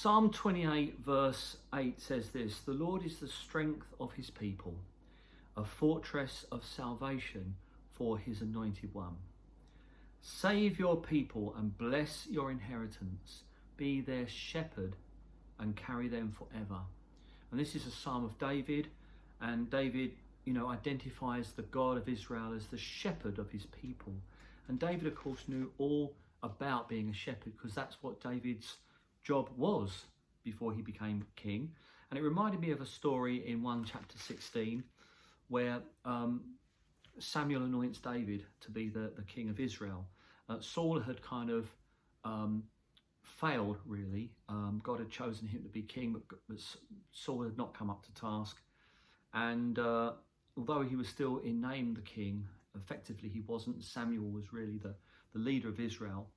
Psalm 28 verse 8 says this: "The Lord is the strength of his people, a fortress of salvation for his anointed one. Save your people and bless your inheritance. Be their shepherd and carry them forever." And this is a psalm of David, and David, identifies the God of Israel as the shepherd of his people. And David, of course, knew all about being a shepherd, because that's what David's job was before he became king. And it reminded me of a story in 1 chapter 16 where Samuel anoints David to be the king of Israel. Saul had kind of failed, really. God had chosen him to be king, but Saul had not come up to task. And although he was still in name the king, effectively he wasn't. Samuel was really the leader of Israel.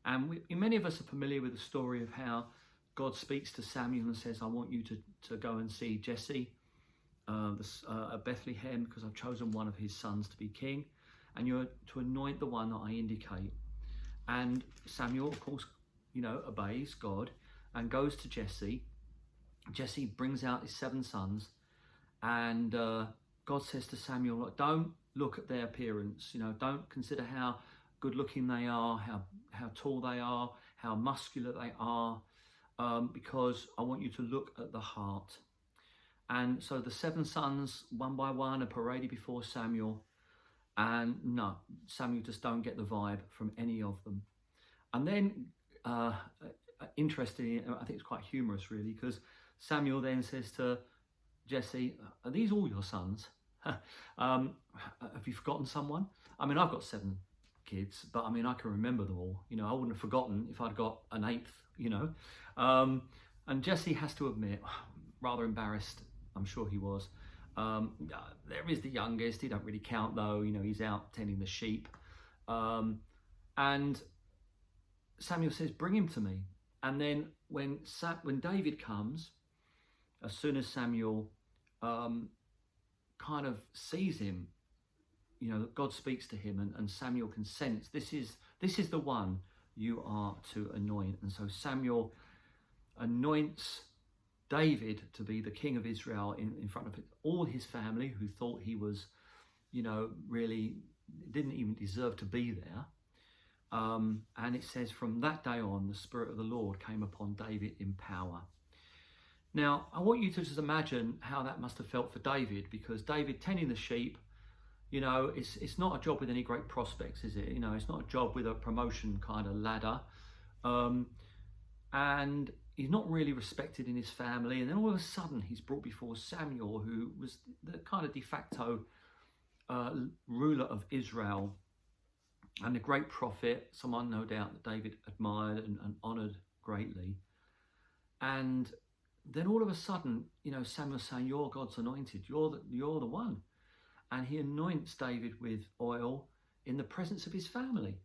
And many of us are familiar with the story of how God speaks to Samuel and says, "I want you to go and see Jesse at Bethlehem, because I've chosen one of his sons to be king, and you're to anoint the one that I indicate." And Samuel, of course, obeys God and goes to Jesse. Jesse brings out his 7 sons, and God says to Samuel, "Look, don't look at their appearance. Don't consider how good looking they are, how tall they are, how muscular they are, because I want you to look at the heart." And so the 7 sons, one by one, are paraded before Samuel, and no, Samuel just don't get the vibe from any of them. And then, interestingly, I think it's quite humorous, really, because Samuel then says to Jesse, "Are these all your sons? Have you forgotten someone?" I mean, I've got 7 kids, but I mean, I can remember them all. I wouldn't have forgotten if I'd got an 8th, And Jesse has to admit, rather embarrassed, I'm sure he was. There is the youngest. He don't really count, though. He's out tending the sheep. And Samuel says, "Bring him to me." And then when David comes, as soon as Samuel kind of sees him, God speaks to him, and Samuel can sense this is the one you are to anoint. And so Samuel anoints David to be the king of Israel in front of all his family, who thought he was, really didn't even deserve to be there. And it says, from that day on, the Spirit of the Lord came upon David in power. Now, I want you to just imagine how that must have felt for David, because David tending the sheep, it's not a job with any great prospects, is it? It's not a job with a promotion kind of ladder. And he's not really respected in his family. And then all of a sudden, he's brought before Samuel, who was the kind of de facto ruler of Israel, and a great prophet, someone no doubt that David admired and honoured greatly. And then all of a sudden, Samuel's saying, "You're God's anointed. You're the one." And he anoints David with oil in the presence of his family.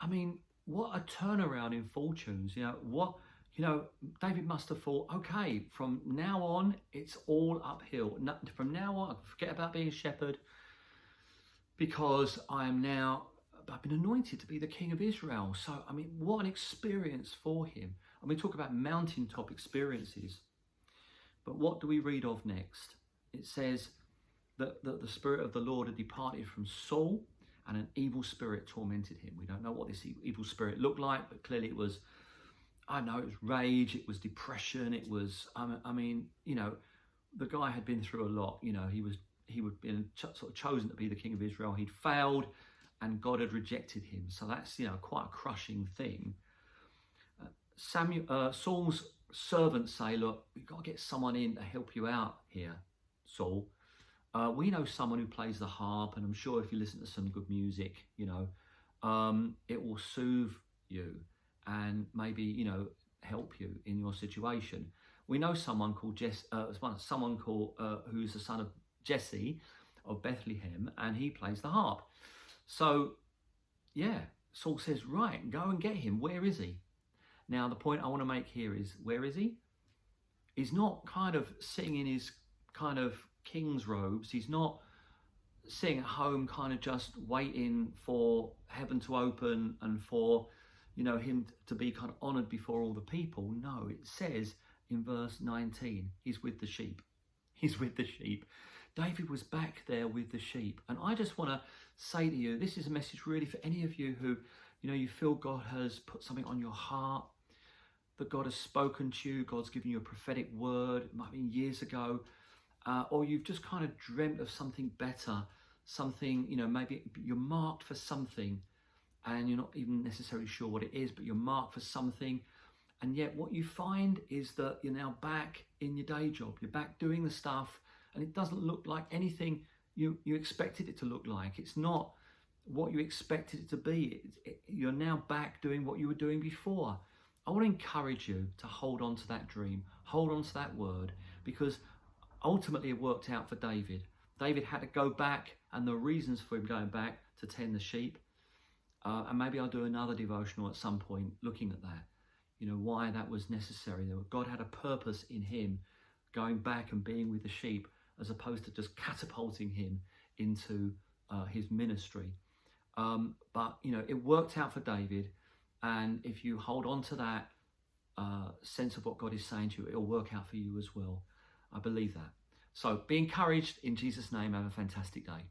I mean, what a turnaround in fortunes. David must have thought, okay, from now on, it's all uphill. From now on, forget about being a shepherd, because I've been anointed to be the king of Israel. So, I mean, what an experience for him. I mean, talk about mountaintop experiences. But what do we read of next? It says that the Spirit of the Lord had departed from Saul, and an evil spirit tormented him. We don't know what this evil spirit looked like, but clearly it was, it was rage, it was depression, it was, the guy had been through a lot. He would been sort of chosen to be the king of Israel. He'd failed, and God had rejected him. So that's, quite a crushing thing. Saul's servants say, "Look, we've got to get someone in to help you out here, Saul. We know someone who plays the harp, and I'm sure if you listen to some good music, it will soothe you and maybe, help you in your situation. We know someone called who's the son of Jesse of Bethlehem, and he plays the harp." So, yeah, Saul says, "Right, go and get him. Where is he?" Now, the point I want to make here is, where is he? He's not kind of sitting in his kind of king's robes. He's not sitting at home kind of just waiting for heaven to open and for, him to be kind of honored before all the people. No, it says in verse 19, he's with the sheep. He's with the sheep. David was back there with the sheep. And I just want to say to you, this is a message really for any of you who, you feel God has put something on your heart, that God has spoken to you, God's given you a prophetic word, it might have been years ago, or you've just kind of dreamt of something better, something, maybe you're marked for something and you're not even necessarily sure what it is, but you're marked for something. And yet what you find is that you're now back in your day job. You're back doing the stuff and it doesn't look like anything you expected it to look like. It's not what you expected it to be. You're now back doing what you were doing before. I want to encourage you to hold on to that dream, hold on to that word, because ultimately it worked out for David. David had to go back, and the reasons for him going back to tend the sheep. And maybe I'll do another devotional at some point looking at that, why that was necessary. God had a purpose in him going back and being with the sheep, as opposed to just catapulting him into his ministry. But it worked out for David, and if you hold on to that sense of what God is saying to you, it'll work out for you as well. I believe that. So be encouraged in Jesus' name. Have a fantastic day.